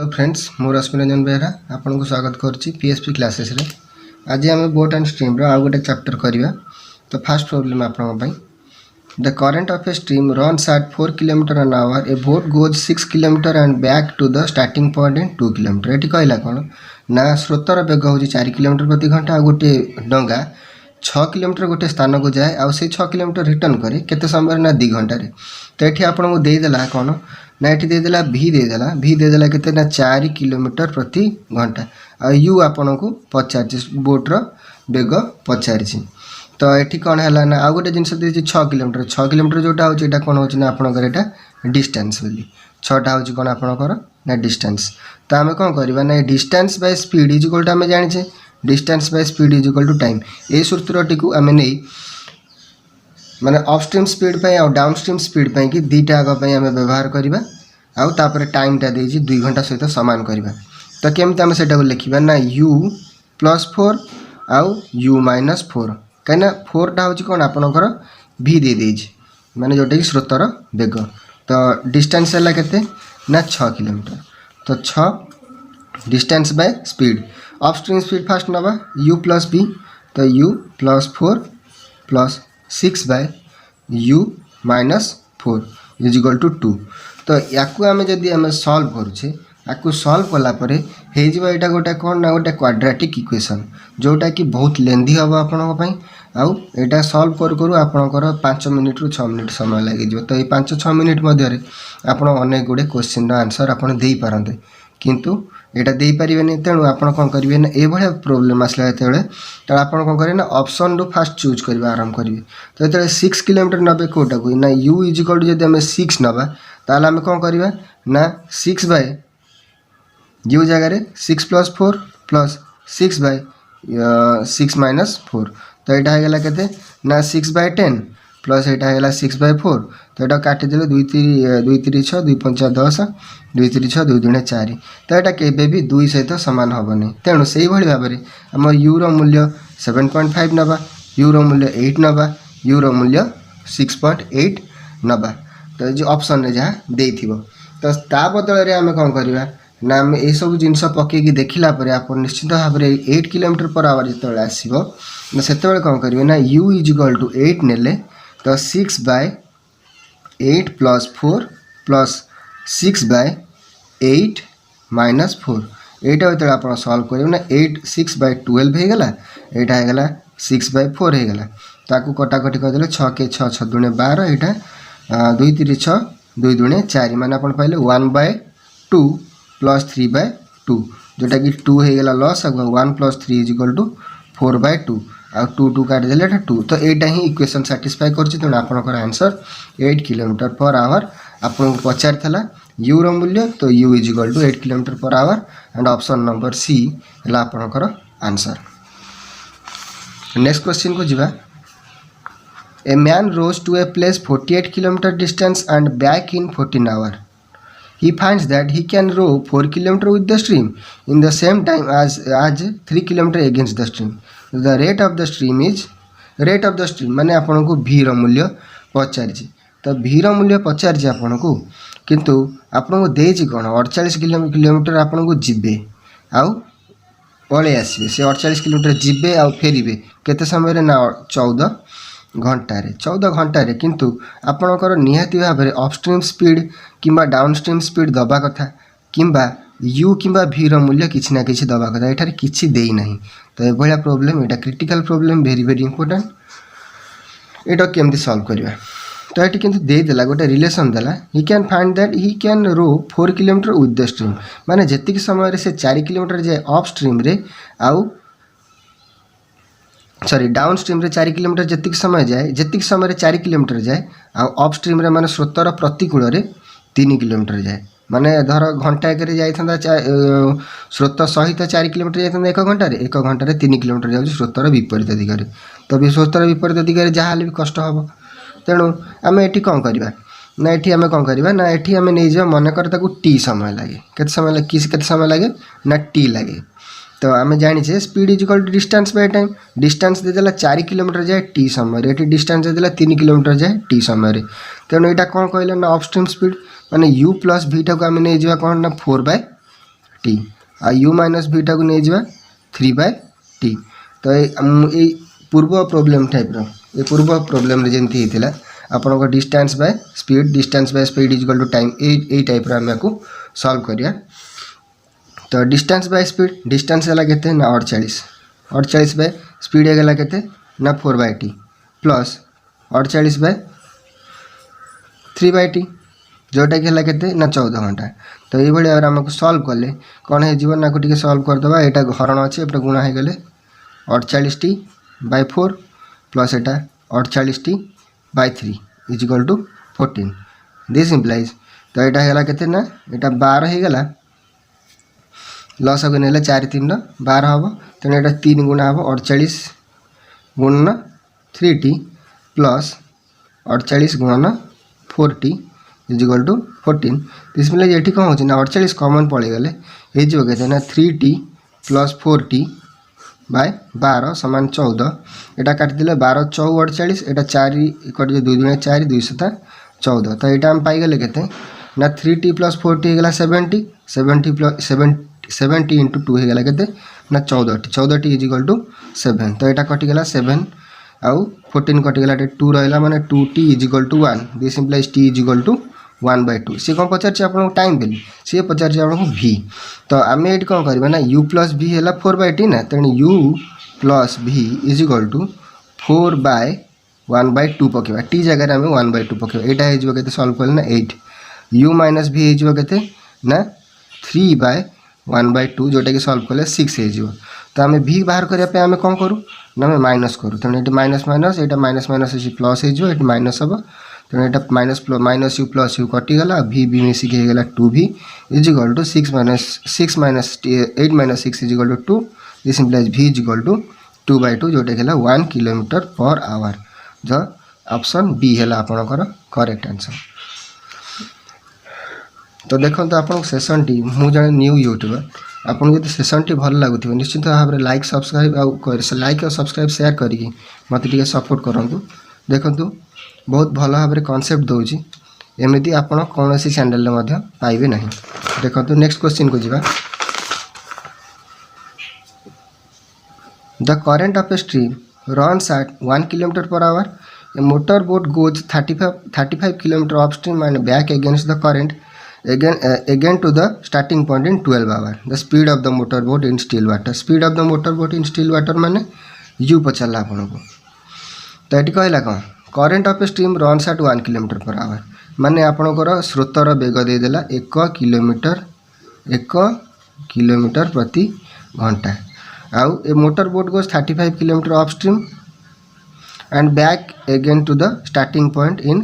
Hello friends मोर रश्मि रंजन बेहरा आपन को स्वागत करुच्ची पीएसपी क्लासेस रे। आज आम बोट एंड स्ट्रीम रो आउ गोटे चैप्टर करवा। तो फास्ट प्रॉब्लम आपन the current of a stream runs at 4 kilometre an hour a boat goes 6 kilometre and back to the starting point in 2 kilometre. ये कहला कौन ना स्रोतर वेग हूँ 4 किलोमीटर प्रति घंटा आ गोटे डंगा 6 किलोमीटर गोटे स्थान को जाए आउ से 6 किलोमीटर रिटर्न करे केते समय ना 2 घंटे। तो ये आपको देदेला कौन ना ये देदेला भी देदेला केते ना 4 किलोमीटर प्रति घंटा आ यू आपन को पचार बोट्र बेग पचार। तो ये कौन है ना आउ गोटे जिनस दे 6 किलोमीटर जोटा हो कौन हो आपंकर यहाँ डिस्टेंस बोली 6टा हूँ कौन आपंकर ना डिस्टेंस। तो आम कौन करवा ना distance by speed is equal to आम जाने distance by speed is equal to time. ये सूत्रटी को आम नहीं माने अपस्ट्रीम स्पीड और डाउनस्ट्रीम स्पीड कि दुईटा आग आम व्यवहार करवा आउ तापर टाइमटा दे 2 घंटा सहित सामान करवा। तो केमती आम से लिखा ना u+4 आउ u-4 कहीं 4टा हूँ कौन आपंकर भी दे माने जोटा कि स्रोतर बेग। तो डिस्टेंस है केते ना 6 किलोमीटर। तो 6 distance by speed upstream speed first नवा u+b तो u+4 plus 6 by u-4 is equal to 2। तो या आम जदि आम सॉल्व करुचे या सॉल्व कलापर होटा गोटे कौन ना गोटे क्वाड्रेटिक इक्वेशन जोटा कि बहुत लेंथी हम आपण आउ एटा सॉल्व करू आपणकर 5 मिनिट रु 6 मिनिट समय लगे। तो ये 5-6 मिनिट मध्य आप अनेक गुड़े क्वेश्चन आंसर आपड़ दे पारते किंतु यहाँ दे पारे। तेणु आप कौन करेंगे ना ये प्रोब्लेम आसला जो आप कौन करेंगे ना ऑप्शन रु फास्ट चूज करवा आरंभ करेंगे। तो ये 6 किलोमीटर नबे कौटा को ना u इज इक्वल टू जब आम 6 नवा ताल आम कौन करवा ना 6 बाय u जगार 6 + 4 प्लस 6 बाय 6 - 4। तो यहाँ होगा के ना 6/10 प्लस यहाँ होगा 6/4। तो यहाँ काटिदेले 2 3 6 2 5 10 2 3 6 2 2 4। तो यहाँ केबे भी 2 सहित सामान हेनी। तेणु से भाव में आम u मूल्य 7.5 नवा u मूल्य 8 नवा u मूल्य 6.8 नवा। तो जो ऑप्शन रे जहाँ दे तो ता बदल आम कौन करवा ना आम ये सब जिनस पकईकि देखला आप निश्चित भाव में 8 किलोमीटर पर आवर जो आसो से कौन करेंगे ना u इज इक्वल टू 8 नेले तो 6/8 + 4 प्लस 6/8 - 4 यहाँ जो आप सल्व करेंगे ना 8 6/12 होगा यहाँ होगा 6/4 होगा। ताकू कटाकटी करदे 6 के 6 6 दूणे 12 यहाँ 2 3 6 2 दूणे 4 माने आप पाइले 1/2 प्लस 3/2 जोटा कि 2 होगा लस 1 + 3 इज इक्वल टू 4/2 आ 2 2 काटिदेले 2। तो यहाँ ही इक्वेशन साटिस्फाई कर आपंकर आंसर 8 किलोमीटर पर आवर आपको पचार था u मूल्य। तो u is equal to 8 kilometre per hour and option number C है आपंकर आंसर। नेक्स्ट क्वेश्चन को जीवा। A man rows to a place 48 kilometre distance and back in 14 hour. He finds that he can row 4 km with the stream in the same time as 3 km against the stream. The rate of the stream माने आपन को v रो मूल्य पचारि। तो v रो मूल्य पचारि आपन को किंतु आपन को देछि कोन 48 किलोमीटर आपन को जिबे आउ पळे आसीबे से 48 किलोमीटर जिबे आउ फेरिबे केते समय रे ना 14 घंटे किंतु आपणकर निहाती भाव में अपस्ट्रीम स्पीड किंबा डाउनस्ट्रीम स्पीड दबा कथा किंबा u किंबा v रो मूल्य किछि ना किछि दबा कथा एठार किछि देई नहीं। तो ये भाया प्रॉब्लम एटा critical problem very very important. एटा केमती सॉल्व करबा। तो ये किंतु दे देला गोटे रिलेशन देला he can find that he can row 4 kilometre with the stream माने जेतिक समय रे से 4 किलोमीटर जाए अपस्ट्रीम रे आउ सॉरी डाउन स्ट्रीम रे 4 किलोमीटर जेतिक समय 4 किलोमीटर जाए अप स्ट्रीम रे माने स्रोतर प्रतिकूल रे 3 किलोमीटर जाए माने धर घंटा एक जाइथंदा स्रोत सहित 4 किलोमीटर जाइथंदा 1 घंटा 3 किलोमीटर जाउछ स्रोतर विपरीत दिगरे। तो भी स्रोतर विपरीत दिगरे जहाँ भी कष्ट हम। तेणु आम ये कौन करवा ना ये आम कौन करवा ना ये आम नहीं जा मनकर टी समय लगे केते समय लगे ना टी लगे। तो आम जाने speed is equal to distance by time distance देदेला 4 किलोमीटर जाए टी समय ये डिस्टेंस देदेला 3 किलोमीटर जाए टी समय। तेणु यहाँ कौन कहले ना अपस्ट्रीम स्पीड माने u + v को आम नहीं जा कौन ना 4/3 T uh you minus Bhita को नहीं जावा 3/t। तो ये पूर्व प्रोब्लेम टाइप ये पूर्व प्रोब्लेम जमी होता आपन distance by speed is equal to time ए टाइप आम को सॉल्व करिया। तो डिस्टेंस बाय स्पीड डिस्टेंस है केते ना 48 बाय स्पीड है केते ना 4/t प्लस 48 बाय 3/t जोटा कि है केते ना 14 घंटा। तो ये भाई आमको सॉल्व कले कौन हो ना को सॉल्व करदे यहाँ हरण अच्छे एपटे गुणा हो गले 48t बाय 4 प्लस एटा 48t by 3 is equal to 14। This implies तो यहाँ है केते ना यहाँ 12 हो गला लस को नहीं 4 3 12 हम तेणु यहाँ 3 गुणा हम 48 गुणन 3t प्लस 48 गुणन 4t is equal to 14। This मिले ये कौन हो 48 कमन पड़ेगले हो कहते ना 3t प्लस 4t बाय 12 समान 14। यहाँ काटिदेले 12 4 48 यहाँ 4 कट 2 2 4 2 7 14। तो यहाँ आम पाइगले केते ना 3t प्लस 4t होगा 70 प्लस 70 इंटू 2 होगा केते ना 14t इज इक्वल टू 7। तो यहाँ कटिगला 7 आउ 14 कटिगला 2 रहा माने 2t is equal to 1। This implies t is equal to 1/2। सी कौन पचार आपको टाइम वैल्यू सी पचार आपको v। तो आम ये कौन करवा ना u प्लस v है 4/t ना तेणु u plus v is equal to 4/1/2 पकेबा t जगह आम 1/2 पकेबा यहाँ हो सल्व कले ना 8 u माइनस v होते ना 3/1/2 जोटा कि सल्व कले 6 हो। तो आम v बाहर करने आम कौन करूँ ना आम माइनस करूँ तेणु ये माइनस माइनस यहाँ माइनस माइनस प्लस हो माइनस हम तेणु यहाँ माइनस यू प्लस यू कटिगला v भी मिसिक होगा 2v is equal to 6 minus 8 minus 6 is equal to 2। This implies v is equal to 2/2 जोटा कि 1 किलोमीटर पर आवर। जो ऑप्शन बी है आपणकर करेक्ट आंसर। तो देखो आप सेसन टी मुझे जन न्यू यूट्यूबर आपको जो सेसन टी भल लगुव निश्चित भाव में लाइक सब्सक्राइब लाइक और सब्सक्राइब शेयर करके मत सपोर्ट करूँ। देखो बहुत भल भाव में कॉन्सेप्ट दूसरी एमती आप कौन सी चैनल पाइबे ना। देखो नेक्स्ट क्वेश्चन को जीवा। The current of a stream runs eight 1 kilometre per our A motor boat goes 35 kilometre upstream and back against the current again to the starting point in 12 hours. The speed of the motor boat in still water. Speed of the motor boat in still water माने u पचारा आपन को। तो ये कहला कौन current of a stream runs eight 1 kilometre per our माने आपणकर स्रोतर bag देदेला 1 kilometre प्रति घंटा। आउ a motor boat goes 35 kilometre upstream and back again to the starting point in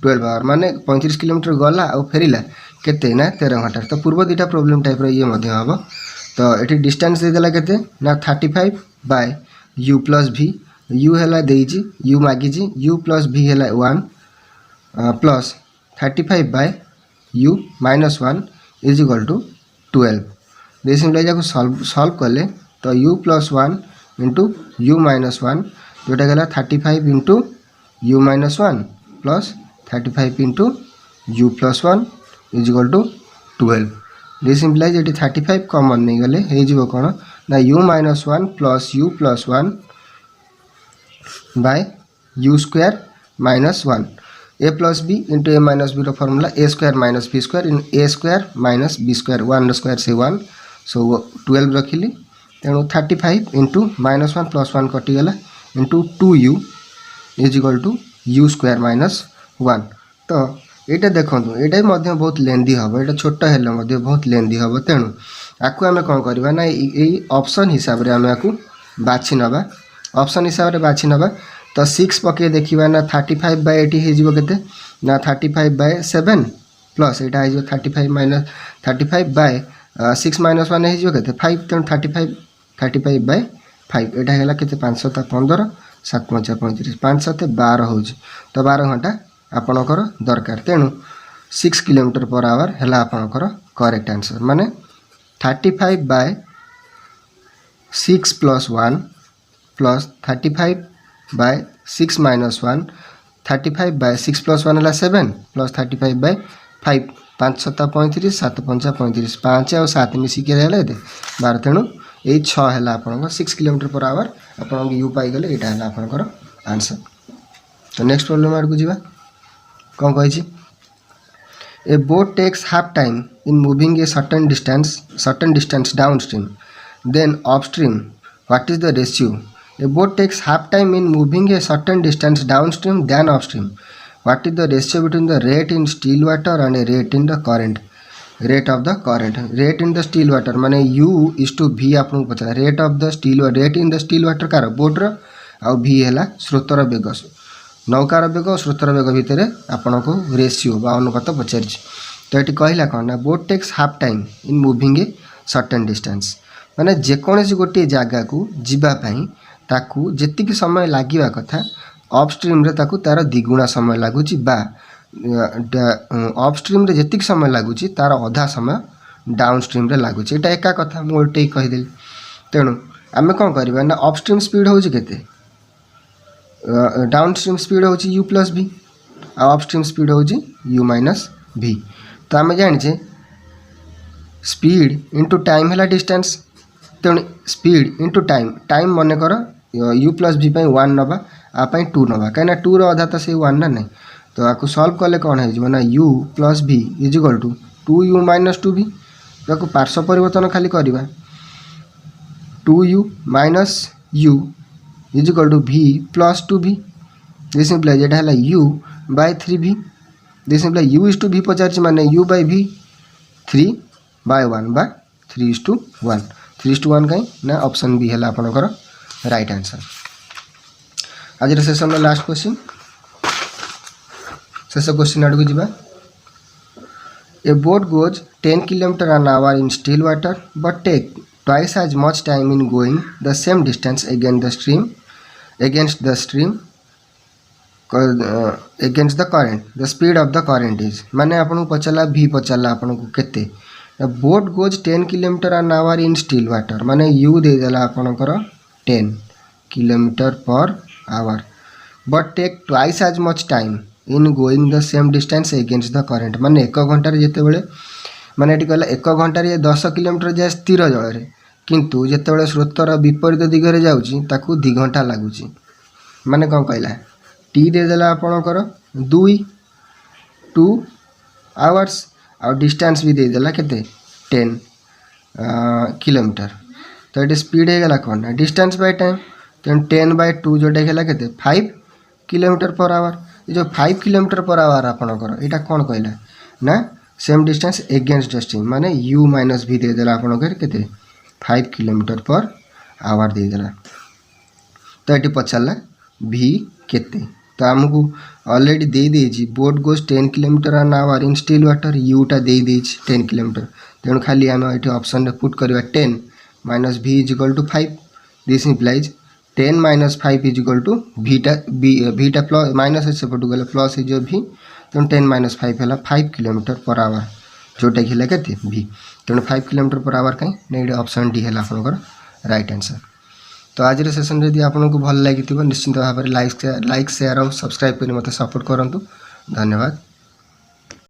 12 hour माने 35 किलोमीटर गला और फेरला केते ना 13 घंटा। तो पूर्व दुटा प्रोब्लेम टाइप ये हम। तो ये डिस्टेंस देदेला केते ना 35 by u plus v u है देजी u मागिजी u प्लस v है 1 plus 35 by u minus 1 is equal to 12। This implies को सॉल्व कले तो u plus 1 into u minus 1 जोटा गला 35 into u minus 1 plus 35 into u plus 1 is equal to 12। This implies ये 35 common नहीं गले हो कौन ना u minus 1 plus u plus 1 by u square minus 1 a plus b into a minus b formula a square minus b square in a square minus b square 1 square से 1 so 12 रखिली तेणु 35 into minus 1 plus 1 कटिगला into 2u is equal to u square minus 1। तो ये देखो ये बहुत लेंदी हम ये छोट है बहुत लेंदी हम तेणु आपको आम कौन करवा ना ये ऑप्शन हिसाब से आम आपको बाछि नवा ऑप्शन हिसाब से बाछि नवा। तो 6 पके देखा ना 35 बाय 80 होते ना 35 बाय 7 प्लस यहाँ हो 35 माइनस 35 बाय 6 माइनस 1 हो 5 तेणु 35 बाय 5 यहाँ है के 5 7 15 7 5 35 5 7 12 हो। तो 12 घंटा आपणकर दरकार तेणु 6 किलोमीटर पर आवर है आपणकर करेक्ट आंसर माने 35 by 6 plus 1 plus 35 by 6 minus 1 35 by 6 plus 1 है 7 प्लस 35 बाय 5 5 7 35 7 5 35 5 और 7 मिसिके हेला एते 12 तेणु यही 6 है आपंकर 6 km/h आप यू पाईगले यहाँ है आपंकर आंसर। तो नेक्स्ट प्रॉब्लम आड़ को जी कौन कही a boat takes half time in moving a certain distance down stream then upstream what is the ratio. A boat takes half time in moving a certain distance down stream then upstream what is the ratio between the rate in still water and a rate in the current. Rate of the current rate in the still water माने U is to V आपको पचार rate of the still rate in the still water कार boat आउ V है स्रोतर वेग नौकार वेग और स्रोतर वेग भितर आपण को रेशियो बा अनुपात पचार। तो ये कहला कौन ना boat takes half time in moving a certain distance माने जेकोसी गोटे जगह को जीवाई ताकू जी समय लगे कथा अपस्ट्रीम रे ताकू तार द्विगुणा समय लगुच अपस्ट्रीम रे जेतिक समय लगुच तार अधा समय डाउन स्ट्रीम रे लगुच एटा एका कथा मु उल्टे कहीदेली। तेणु आम कौन करवा ना अपस्ट्रीम स्पीड हूँ केते डाउन स्ट्रीम स्पीड हूँ U plus V upstream speed हूँ U माइनस V। तो आम जाने स्पीड इंटू टाइम है डिस्टेंस तेणु स्पीड इंटू टाइम मन कर U प्लस V 1 नवा आपाई 2 नवा कहीं 2 रधा तो से 1 ना नहीं। तो आपको सॉल्व कले कौन हो ना U plus V is equal to 2U minus 2V आपको पार्श्व परिवर्तन खाली करवा 2U minus U is equal to V plus 2V this implies एटा है U by 3V this implies U is to V पचार माने U बाय V 3 बाय 1 बा 3:1 3:1 कहीं ना ऑप्शन बी है आपंकर राइट आंसर। आज सेशन लास्ट क्वेश्चन शेष क्वेश्चन आड़ को जी a boat goes 10 km/h in still water but take twice as much time in going the same distance against the stream against the current the speed of the current is माने आपन पचाला V पचाला आपन को केते boat goes 10 km/h in still water माने U दे देला आपनकर 10 km/h but take twice as much time in going the same distance against the current माने 1 घंटार जिते बड़े माने ये कहला 1 घंटार 10 किलोमीटर जाए स्थिर जल किंतु जिते स्रोतर विपरीत दिगरे जाऊँगी 2 घंटा लगुच माने कौन कहला टी देदेला आपणकर 2 आवर्स आ डिस्टेंस भी देदेला केते 10 किलोमीटर। तो ये स्पीड है कौन डिस्टेंस बाय टाइम तेणु 10/2 जोटा है केते 5 km/h ये जो 5 km/h आपणकर यहाँ कौन कहला ना same distance against the stream माने U माइनस V देदेला आपणकर केते 5 km/h देदेला। तो ये पचारा V केते तो आमको ऑलरेडी दे देछि boat goes 10 km/h in still water यूटा दे देछि 10 km तेणु खाली आम ये ऑप्शन रे पुट करवा 10 minus V is equal to 5 this implies 10 minus 5 is equal to भीटा प्लस माइनस सेपटू गले प्लस हो V तेणु 10 माइनस 5 है 5 km/h जोटा कि के V तेणु 5 km/h कहीं ना ऑप्शन डी है आपंकर राइट आंसर। तो आज सेशन यदि आपको भल लगी निश्चिंत भाव में लाइक शेयर और सब्सक्राइब कर मत सपोर्ट करूँ। धन्यवाद।